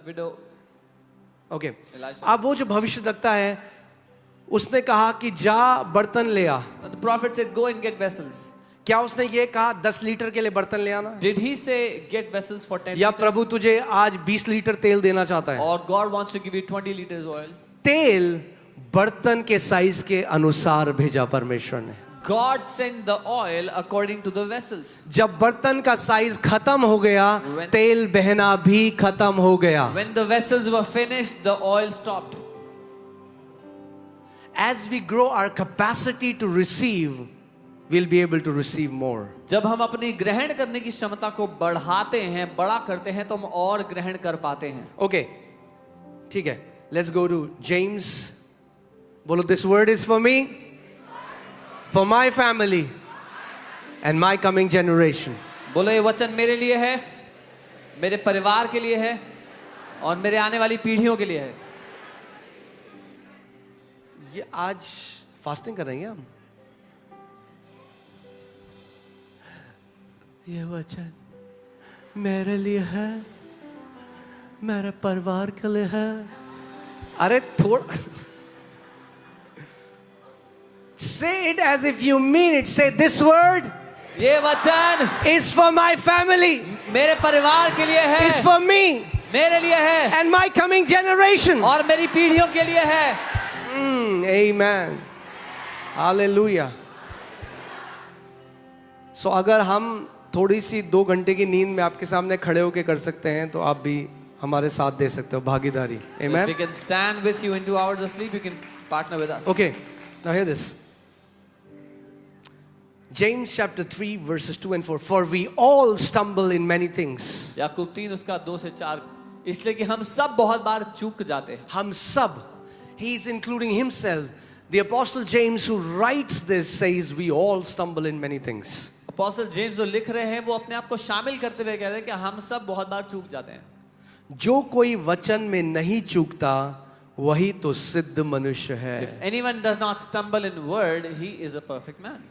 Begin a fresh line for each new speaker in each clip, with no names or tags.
widow.
Okay
Elisha.
अब वो जो भविष्यद्वक्ता है उसने कहा कि जा बर्तन ले आ.
And the prophet said, "Go and get vessels."
क्या उसने ये कहा 10 लीटर के लिए बर्तन ले आना?
Did he say get vessels for 10
या
liters?
प्रभु तुझे आज 20 लीटर तेल देना चाहता है?
Or God wants to give you 20 liters oil?
तेल बर्तन के साइज के अनुसार भेजा परमेश्वर ने.
God sent the oil according to the vessels.
जब बर्तन का साइज खत्म हो गया तेल बहना भी खत्म हो गया.
When the vessels were finished, the oil stopped.
As we grow our capacity to receive, we'll be able to receive more.
जब हम अपनी ग्रहण करने की क्षमता को बढ़ाते हैं, बड़ा करते हैं, तो हम और ग्रहण कर पाते हैं.
Okay, ठीक है. Let's go to James. बोलो, this word is for me, for my family, and my coming generation.
बोलो, ये वचन मेरे लिए है, मेरे परिवार के लिए है, और मेरे आने वाली पीढ़ियों के लिए है.
ये आज फास्टिंग कर रहे हैं हम. ये वचन मेरे लिए है, मेरे परिवार के लिए है. अरे थोड़ा say it as if you mean it. Say, this word
ये वचन
is for my family,
मेरे परिवार के लिए है,
is for me,
मेरे लिए है,
and my coming generation.
और मेरी पीढ़ियों के लिए है.
Amen. Hallelujah. So अगर हम थोड़ी सी 2 घंटे की नींद में आपके सामने खड़े होके कर सकते हैं तो आप भी हमारे साथ दे सकते हो भागीदारी. Amen.
If we can stand with you in 2 hours of sleep, you can partner with us.
Okay, now hear this. James chapter 3 verses 2 and 4. For we all stumble in many things.
याकूब 3 उसका 2 से 4. इसलिए कि हम सब बहुत बार चूक जाते हैं.
हम सब. He is including himself. The apostle James who writes this says we all stumble in many things.
Apostle James जो लिख रहे हैं वो अपने आप को शामिल करते हुए कह रहे हैं कि हम सब बहुत बार चूक जाते हैं.
जो कोई वचन में नहीं चूकता वही तो सिद्ध मनुष्य है.
If anyone does not stumble in word, he is a perfect man.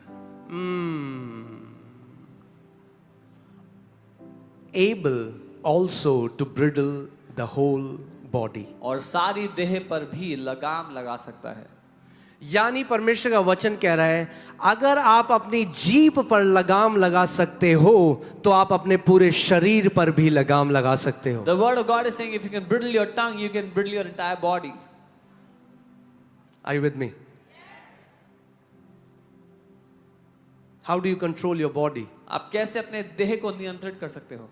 Able also to bridle the whole body.
और सारी देह पर भी लगाम लगा सकता है.
यानी परमेश्वर का वचन कह रहा है अगर आप अपनी जीभ पर लगाम लगा सकते हो तो आप अपने पूरे शरीर पर भी लगाम लगा सकते हो.
The word of God is saying if you can bridle your tongue, you can bridle your entire body.
Are you with me? How do you control your body?
आप कैसे अपने देह को नियंत्रित कर सकते हो?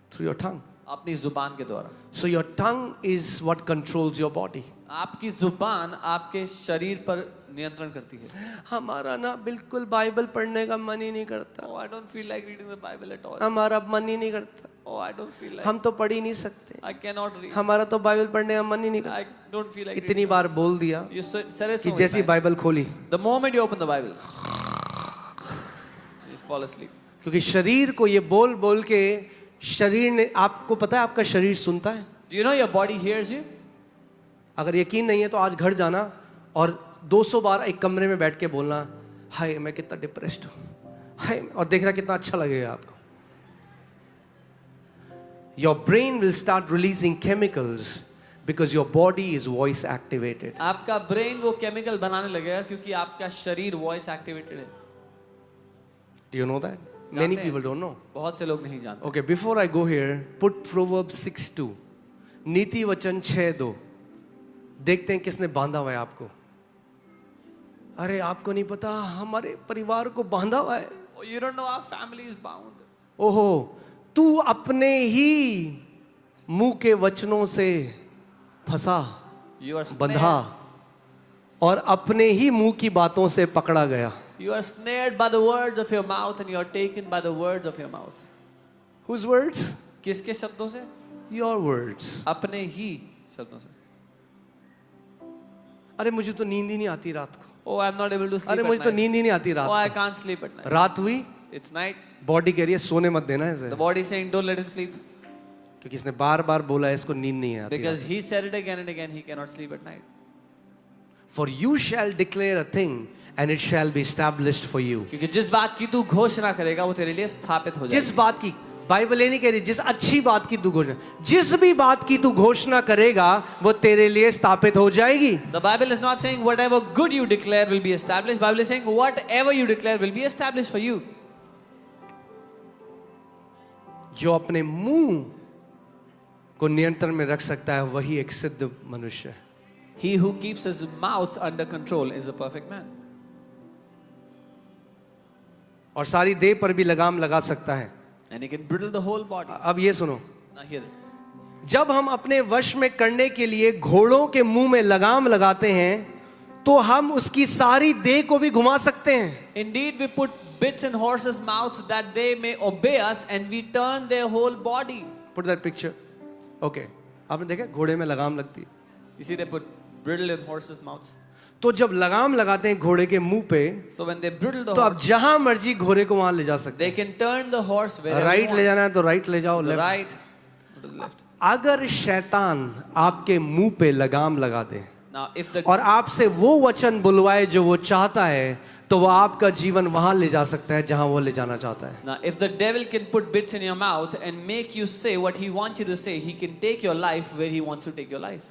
Through your tongue.
अपनी जुबान के द्वारा.
So your tongue is what controls your body.
आपकी जुबान आपके शरीर पर नियंत्रण करती है.
हमारा ना बिल्कुल बाइबल पढ़ने का मन ही नहीं करता.
Oh, I don't feel like reading the Bible at all.
हमारा मन ही नहीं करता.
Oh, I don't feel like.
हम तो पढ़ ही नहीं सकते.
I cannot read.
हमारा तो बाइबल पढ़ने का मन ही नहीं करता.
I don't feel like.
इतनी बार बोल दिया
You said it
कि
so
जैसी
many times.
बाइबल खोली
The moment you open the Bible, you fall asleep.
क्योंकि शरीर को ये बोल बोल के शरीर ने आपको पता है आपका शरीर सुनता है.
Do you know your body hears you?
अगर यकीन नहीं है तो आज घर जाना और 200 बार एक कमरे में बैठ के बोलना हाय मैं कितना डिप्रेस्ड हूं, हाय, और देखना कितना अच्छा लगेगा आपको. Your brain will start releasing chemicals because your body is voice activated.
आपका ब्रेन वो केमिकल बनाने लगेगा क्योंकि आपका शरीर वॉइस एक्टिवेटेड है.
Do you know that? Many
जानते हैं?
people don't know.
बहुत से लोग नहीं जानते.
Okay, before I go here, put Proverbs 6:2. नीति वचन 6:2. देखते हैं किसने बांधा हुआ है आपको. अरे आपको नहीं पता हमारे परिवार को बांधा हुआ है.
Oh, you don't know our family is bound.
ओहो, तू अपने ही मुंह के वचनों से फंसा,
You are
बंधा और अपने ही मुंह की बातों से पकड़ा गया.
You are snared by the words of your mouth and you are taken by the words of your mouth.
Whose words?
किसके शब्दों से?
Your words.
अपने ही शब्दों से.
अरे मुझे तो नींद ही नहीं आती रात को.
Oh, I'm not able to sleep
अरे
at
मुझे तो
night.
नींद ही नहीं आती रात
Oh, I
को.
can't sleep at night.
रात हुई,
It's night.
बॉडी कह रही है सोने मत देना ऐसे,
The body is saying don't let him sleep
क्योंकि इसने बार बार बोला है इसको नींद नहीं आती.
because he said it again and again. He cannot sleep at night.
For you shall declare a thing and it shall be established for you.
क्योंकि जिस बात की तू घोषणा करेगा वो तेरे लिए स्थापित हो
जिस
जाएगी.
बात की बाइबल ये नहीं कह रही जिस अच्छी बात की तू घोषणा, जिस भी बात की तू घोषणा करेगा वो तेरे लिए स्थापित हो जाएगी.
The Bible is not saying whatever good you declare will be established. Bible is saying whatever you declare will be established for you.
जो अपने मुंह को नियंत्रण में रख सकता है वही एक सिद्ध मनुष्य है.
He who keeps his mouth under control is a perfect man.
और सारी देह पर भी लगाम लगा सकता है.
And he can bridle the whole body.
अब ये सुनो,
Now hear this.
जब हम अपने वश में करने के लिए घोड़ों के मुंह में लगाम लगाते हैं तो हम उसकी सारी देह को भी घुमा सकते हैं.
Indeed, we put bits in horses' mouths that they may obey us, and we turn their whole body.
Put that picture. Okay. आपने देखा घोड़े में लगाम लगती है.
You see, they put bridle in horses' mouths.
तो जब लगाम लगाते हैं घोड़े के मुंह पे
So when they bridle the
तो आप
horse,
जहां मर्जी घोड़े को वहां ले जा सकते
they can turn the horse
हैं.
wherever
राइट
they
ले
want.
जाना है तो राइट ले जाओ,
To the
left.
right, or to the left.
अगर शैतान आपके मुंह पे लगाम लगा दे
Now, if the
और आपसे वो वचन बुलवाए जो वो चाहता है तो वो आपका जीवन वहां ले जा सकता है जहां वो ले जाना चाहता है.
Now, if the devil can put bits in your mouth and make you say what he wants you to say, he can take your life where he wants to take your life.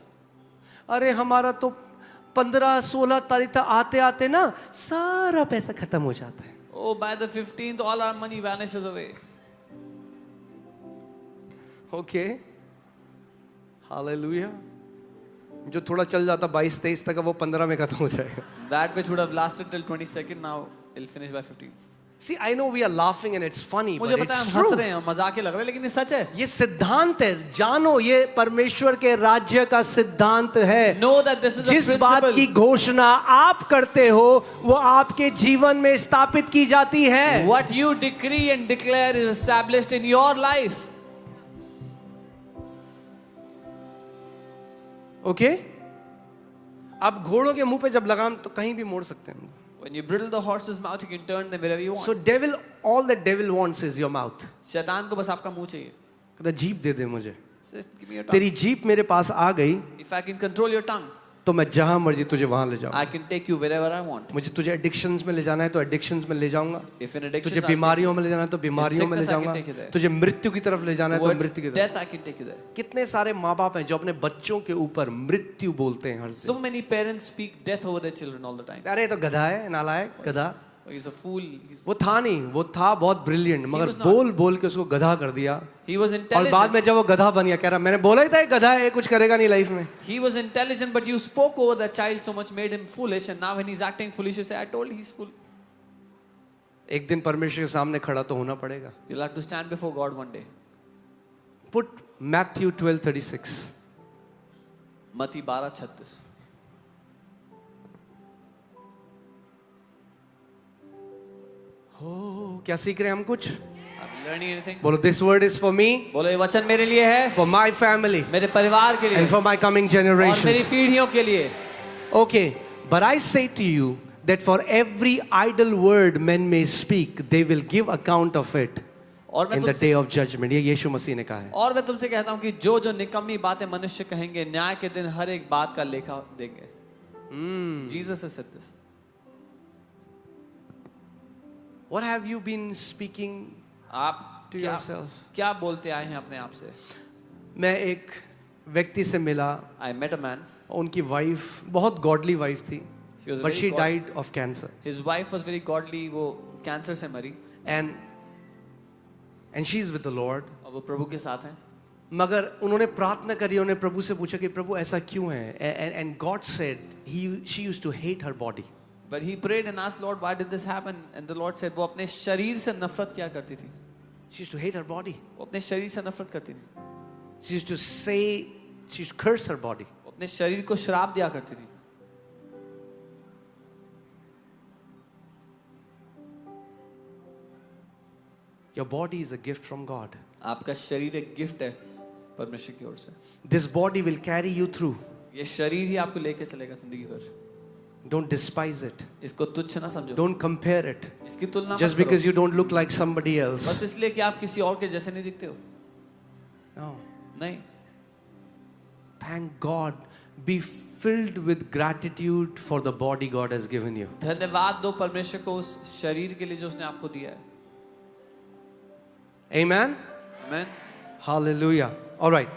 अरे हमारा तो 15-16 तारीख तक आते आते ना सारा पैसा खत्म हो जाता है.
Oh, by the 15th, all our money vanishes away.
Okay, hallelujah. जो थोड़ा चल जाता 22-23 तक वो 15 में खत्म हो जाएगा.
That which would have lasted till 22nd, now it'll finish by 15th.
See, I know we are laughing and it's funny,
मुझे
but
पता है
it's
हम हंस
true.
रहे हैं, मजाक लग रहा है, लेकिन ये सच है.
ये सिद्धांत है. जानो ये परमेश्वर के राज्य का सिद्धांत है.
Know that this is a
जिस बात की
principle.
घोषणा आप करते हो वो आपके जीवन में स्थापित की जाती है.
What you decree and declare is established in your life.
Okay अब घोड़ों के मुंह पे जब लगाम तो कहीं भी मोड़ सकते हैं.
When you bridle the horse's mouth, you can turn them wherever you want.
So devil, all that devil wants is your mouth.
शैतान को बस आपका मुंह चाहिए.
कहता जीप दे दे मुझे.
Just give me your tongue.
तेरी जीप मेरे पास आ गई
If I can control your tongue,
तो मैं जहां मर्जी तुझे वहां ले जाऊंगा.
I can take you wherever I want.
मुझे तुझे एडिक्शंस में ले जाना है तो एडिक्शंस में ले जाऊंगा.
If in addiction,
तुझे बीमारियों में ले जाना है तो बीमारियों में ले
sickness, I can
जाऊंगा.
take you there.
तुझे मृत्यु की तरफ ले जाना है तो
towards
मृत्यु की तरफ.
death, I can take you there.
कितने सारे माँ बाप हैं जो अपने बच्चों के ऊपर मृत्यु बोलते हैं हर
So
दिन.
many parents speak death over their children all the time.
अरे ये तो गधा है, नालायक गधा.
Oh, he's a fool.
वो था नहीं, वो था बहुत ब्रिलियंट, मगर
was not.
बोल बोल के उसको गधा कर दिया.
He was
और
intelligent.
बाद में जब वो गधा बन गया कह रहा मैंने बोला ही था ये गधा है, ये कुछ करेगा नहीं लाइफ में.
He was intelligent, but you spoke over the child so much, made him foolish, and now when he's acting foolish, you say, I told he's fool.
एक दिन परमेश्वर के सामने खड़ा तो होना पड़ेगा.
You'll have to stand before God one day.
Put Matthew 12:36.
मत्ती 12:36.
हो क्या सीख रहे हैं हम कुछ?
Are you learning anything?
बोलो this word is for me,
बोलो ये वचन मेरे लिए है,
फॉर माय फैमिली
मेरे परिवार के लिए
एंड फॉर माय कमिंग
और मेरी
जनरेशंस.
पीढ़ियों के लिए.
Okay, but I say to you that for every idle word men may speak, they will give account of it
और मैं
in the
तुमसे
day of judgment. ये यीशु मसीह ने कहा है.
और मैं तुमसे कहता हूँ कि जो जो निकम्मी बातें मनुष्य कहेंगे, न्याय के दिन हर एक बात का लेखा देंगे. Jesus has said this.
What have you been speaking
आप
to
क्या
yourself?
क्या बोलते आए हैं अपने आप से?
मैं एक व्यक्ति से मिला,
I met a man.
उनकी वाइफ बहुत गॉडली वाइफ थी,
She was
but
very
she
god-
died of cancer.
His wife was very godly. वो कैंसर से मरी
And she's with the Lord.
और वो प्रभु के साथ हैं.
मगर उन्होंने प्रार्थना करी, उन्होंने प्रभु से पूछा कि प्रभु ऐसा क्यों है? And God said she used to hate her body.
But he prayed and asked Lord, why did this happen? And the Lord said, वो अपने शरीर से नफरत क्या करती थी?
She used to hate her body.
वो अपने शरीर से नफरत करती थी.
She used to say, she used to curse her body.
वो अपने शरीर को श्राप दिया करती थी.
Your body is a gift from God.
आपका शरीर एक गिफ्ट है परमेश्वर की ओर से.
This body will carry you through.
ये शरीर ही आपको लेके चलेगा जिंदगी भर.
Don't despise it.
इसको तुच्छ ना समझो.
Don't compare it.
इसकी तुलना
Just
मत करो.
because you don't look like somebody else.
बस इसलिए कि आप किसी और के जैसे नहीं दिखते हो.
No.
नहीं.
Thank God. Be filled with gratitude for the body God has given you.
धन्यवाद दो परमेश्वर को उस शरीर के लिए जो उसने आपको दिया है.
Amen.
Amen.
हालेलुया। ऑलराइट,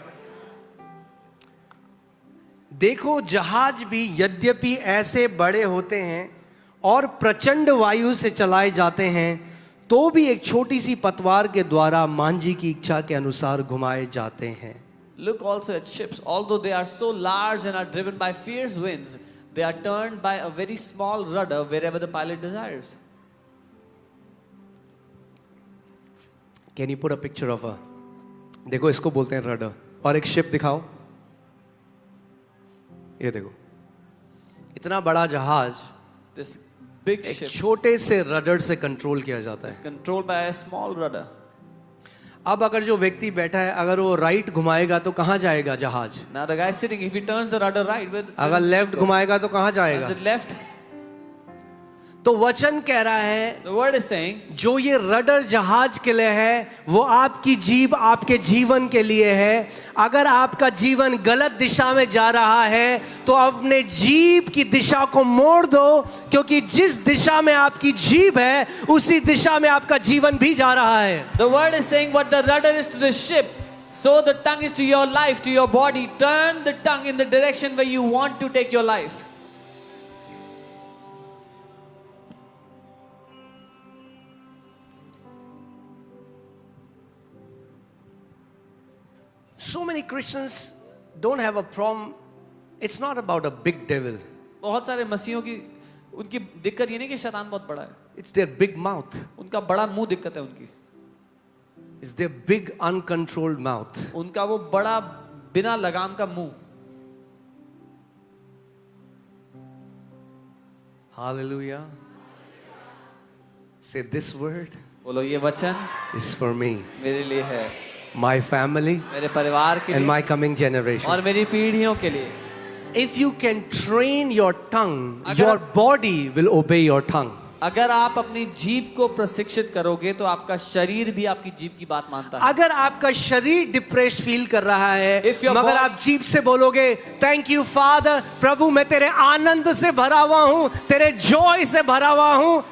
देखो जहाज भी यद्यपि ऐसे बड़े होते हैं और प्रचंड वायु से चलाए जाते हैं, तो भी एक छोटी सी पतवार के द्वारा मांझी की इच्छा के अनुसार घुमाए जाते हैं।
Look also at ships. Although they are so large and are driven by fierce winds, they are turned by a very small rudder wherever the pilot desires.
Can you put a picture of a, देखो इसको बोलते हैं rudder, और एक ship दिखाओ, ये देखो इतना बड़ा जहाज
This big
एक
ship
छोटे से रडर से कंट्रोल किया जाता
is
है।
controlled by a small rudder.
अब अगर जो व्यक्ति बैठा है, अगर वो राइट घुमाएगा तो कहाँ जाएगा जहाज?
Now the guy sitting, if he turns the rudder right,
अगर लेफ्ट घुमाएगा तो कहाँ जाएगा?
turns it left,
तो वचन कह रहा है
the word is saying,
जो ये रडर जहाज के लिए है वो आपकी जीभ आपके जीवन के लिए है। अगर आपका जीवन गलत दिशा में जा रहा है तो अपने जीभ की दिशा को मोड़ दो, क्योंकि जिस दिशा में आपकी जीभ है उसी दिशा में आपका जीवन भी जा रहा है।
the word is saying what the rudder is to the ship, so the tongue is to your life, to your body. Turn the tongue in the direction where you want to take your life.
So many Christians don't have a problem. It's not about a big devil.
बहुत सारे मसीहों की उनकी दिक्कत ये नहीं कि शैतान बहुत बड़ा है,
It's their big mouth.
उनका बड़ा मुंह दिक्कत है उनकी,
It's their big uncontrolled mouth.
उनका वो बड़ा बिना लगाम का मुंह.
Hallelujah. Say, this word
बोलो ये वचन
is for me,
मेरे लिए है,
my family,
मेरे परिवार के
and
लिए
my coming generation.
और मेरी पीढ़ियों के लिए.
If you can train your tongue,
अगर-
your body will obey your tongue.
अगर आप अपनी जीभ को प्रशिक्षित करोगे तो आपका शरीर भी आपकी जीभ की बात मानता है.
अगर आपका शरीर डिप्रेस फील कर रहा है,
If your
मगर
body-
आप जीभ से बोलोगे थैंक यू फादर, प्रभु मैं तेरे आनंद से भरा हुआ हूं, तेरे जॉय से भरा हुआ हूं,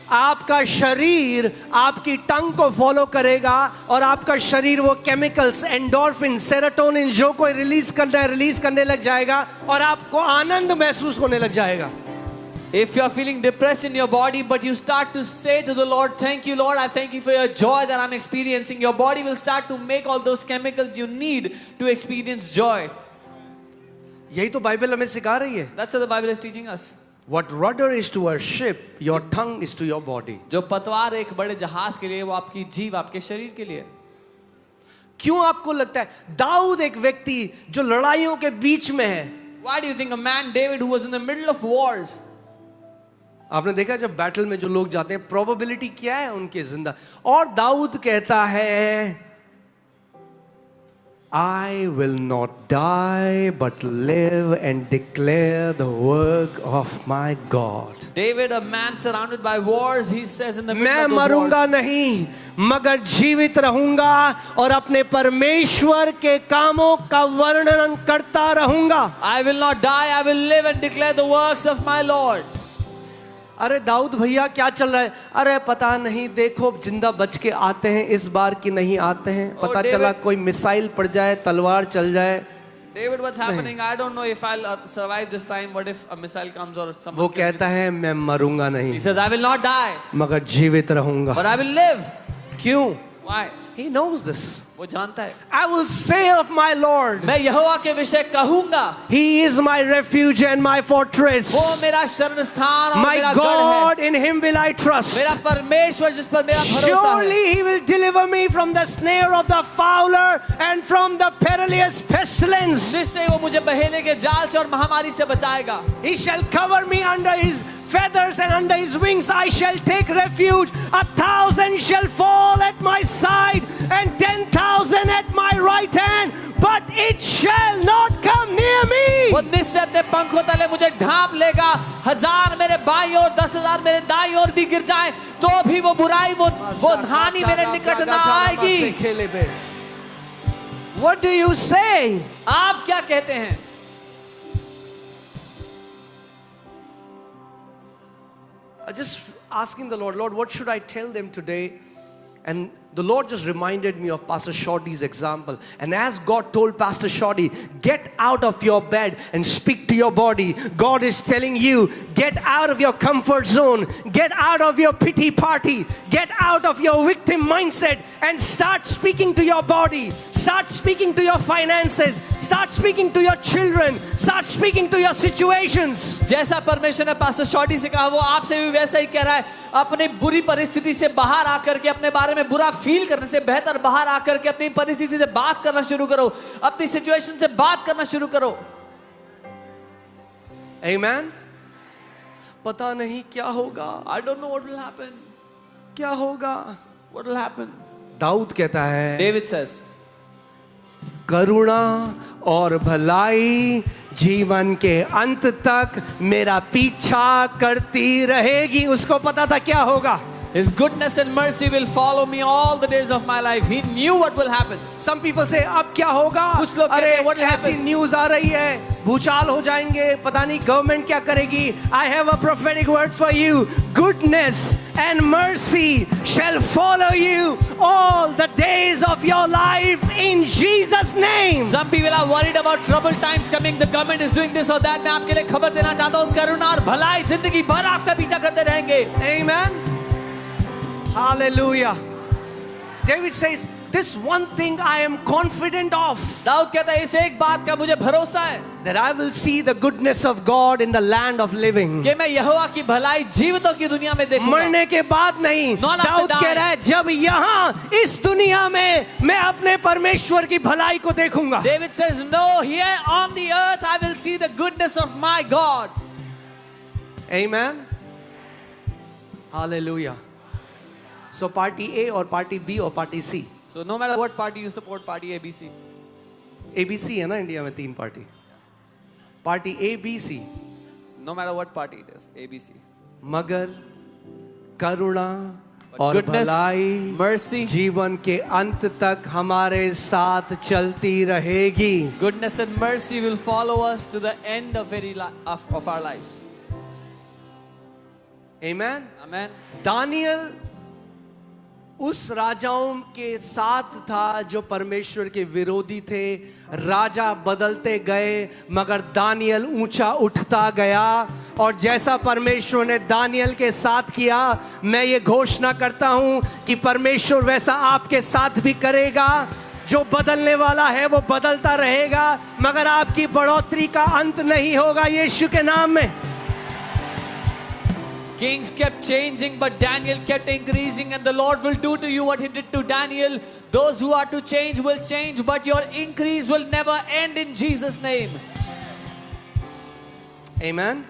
आपका शरीर आपकी टंग को फॉलो करेगा और आपका शरीर वो केमिकल्स एंडोर्फिन, सेरोटोनिन जो कोई रिलीज करने लग जाएगा और आपको आनंद महसूस होने लग जाएगा।
If you are feeling depressed in your body, but you start to say to the Lord, thank you Lord, I thank you for your joy that I'm experiencing, your body will start to make all those chemicals you need to experience joy.
यही तो Bible हमें सिखा रही है।
That's what the Bible is teaching us.
What rudder is to a ship, your tongue is to your body.
जो पतवार एक बड़े जहाज के लिए, वो आपकी जीभ आपके शरीर के लिए.
क्यों आपको लगता है दाऊद एक व्यक्ति जो लड़ाइयों के बीच में है?
Why do you think a man David who was in the middle of wars,
आपने देखा जब बैटल में जो लोग जाते हैं प्रोबेबिलिटी क्या है उनके जिंदा, और दाऊद कहता है I will not die but live and declare the work of my God.
David, a man surrounded by wars, he says in the middle
मैं
of those
मरूंगा
wars,
नहीं मगर जीवित रहूंगा और अपने परमेश्वर के कामों का वर्णन करता रहूंगा।
I will not die, I will live and declare the works of my Lord.
अरे दाऊद भैया क्या चल रहा है? अरे पता नहीं, देखो जिंदा बच के आते हैं इस बार कि नहीं आते हैं, पता
David-
चला कोई मिसाइल पड़ जाए, तलवार चल जाए।
David, what's happening? I don't know if I'll survive this time. What if a missile comes or
वो
someone kills me?
कहता है मैं मरूंगा नहीं
He says, I will not die,
मगर जीवित रहूंगा।
but I will live.
क्यों?
Why?
He knows this.
वो जानता है.
I will say of my Lord,
मैं यहोवा के विषय कहूंगा,
He is my refuge and my fortress.
वो मेरा शरण स्थान और
My
मेरा गढ़
God,
है.
in Him will I trust.
मेरा परमेश्वर जिस पर मेरा भरोसा है.
Surely He will deliver me from the snare of the fowler and from the perilous pestilence.
निश्चय वो मुझे बहेले के जाल से और महामारी से बचाएगा.
He shall cover me under His feathers and under His wings I shall take refuge. 1,000 shall fall at my side and 10,000 at my right hand, but it shall not come near me.
वो निश्चय अपने पंखों तले मुझे ढांप लेगा. 1000 मेरे बाईं ओर, 10,000 मेरे दाईं ओर भी गिर जाए तो भी वो बुराई, वो हानि मेरे निकट ना आएगी.
What do you say?
आप क्या कहते हैं?
Just asking the Lord, Lord, what should I tell them today? And The Lord just reminded me of Pastor Shorty's example. And as God told Pastor Shorty, get out of your bed and speak to your body, God is telling you, get out of your comfort zone, get out of your pity party, get out of your victim mindset and start speaking to your body. Start speaking to your finances. Start speaking to your children. Start speaking to your situations.
जैसा परमेश्वर ने pastor shorty से कहा, वो आपसे भी वैसा ही कह रहा है. अपनी बुरी परिस्थिति से बाहर आकर के, अपने बारे में बुरा फील करने से बेहतर बाहर आकर के अपनी परिस्थिति से बात करना शुरू करो, अपनी सिचुएशन से बात करना शुरू करो.
Amen. पता नहीं क्या होगा.
I don't know what will happen.
क्या होगा?
What will happen?
दाऊद कहता है,
David says,
करुणा और भलाई जीवन के अंत तक मेरा पीछा करती रहेगी. उसको पता था क्या होगा.
His goodness and mercy will follow me all the days of my life. He knew what will happen.
Some people say, अब क्या होगा.
कुछ लोग कहते हैं, what will
ऐसी
happen?
न्यूज आ रही है, भूचाल हो जाएंगे, पता नहीं गवर्नमेंट क्या करेगी. I have a prophetic word for you. Goodness and mercy shall follow you all the days of your life in Jesus name.
Some people are worried about troubled times coming. The government is doing this or that. मैं आपके लिए खबर देना चाहता हूँ, करुणा और भलाई जिंदगी भर आपका पीछा करते रहेंगे.
Amen. Hallelujah. David says, this one thing I am confident of,
Dawood कहता है, इस एक बात का मुझे भरोसा है
that I will see the goodness of God in the land of living.
कि मैं यहोवा की भलाई जीवितों की दुनिया में देखूंगा.
मरने के बाद नहीं.
Not after
दाऊद कह
dying.
रहा है, जब यहाँ इस दुनिया में मैं अपने परमेश्वर की भलाई को देखूंगा.
David says, no, here on the earth I will see the goodness of my God.
Amen. Hallelujah. So party A or party B or party C.
So no matter what party you support, party ABC.
ABC है ना India में 3 party. Party A B C.
No matter what party it is, ABC.
मगर करुणा और
Goodness,
भलाई
mercy,
जीवन के अंत तक हमारे साथ चलती रहेगी.
goodness and mercy will follow us to the end of our lives.
Amen.
Amen.
Daniel उस राजाओं के साथ था जो परमेश्वर के विरोधी थे. राजा बदलते गए मगर दानियल ऊंचा उठता गया. और जैसा परमेश्वर ने दानियल के साथ किया, मैं ये घोषणा करता हूं कि परमेश्वर वैसा आपके साथ भी करेगा. जो बदलने वाला है वो बदलता रहेगा, मगर आपकी बढ़ोतरी का अंत नहीं होगा यीशु के नाम में.
Kings kept changing, but Daniel kept increasing, and the Lord will do to you what He did to Daniel. Those who are to change will change, but your increase will never end in Jesus' name.
Amen.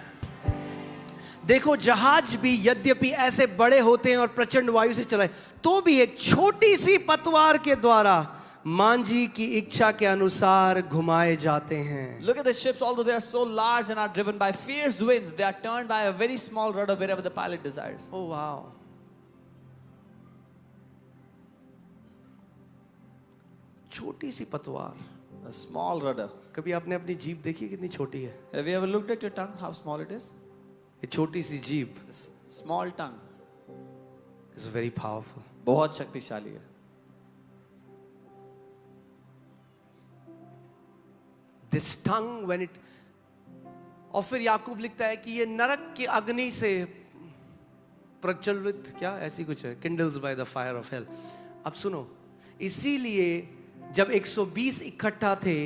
देखो, जहाज भी यद्यपि ऐसे बड़े होते हैं और प्रचंड वायु से चलाए, तो भी एक छोटी सी पतवार के द्वारा मांझी की इच्छा के अनुसार घुमाए जाते हैं.
Look at the ships, although they are so large and are driven by fierce winds, they are turned by a very small rudder wherever the pilot desires.
Oh wow. छोटी सी पतवार.
A small rudder.
कभी आपने अपनी जीभ देखी कितनी छोटी है?
Have you ever looked at your tongue, how small it is?
ये छोटी सी जीभ
This small tongue.
is very powerful.
बहुत शक्तिशाली है.
This tongue when it, और फिर याकूब लिखता है कि ये नरक की अग्नि से प्रज्वलित, क्या ऐसी कुछ है, kindles by the fire of hell. अब सुनो, इसीलिए जब 120 इकट्ठा थे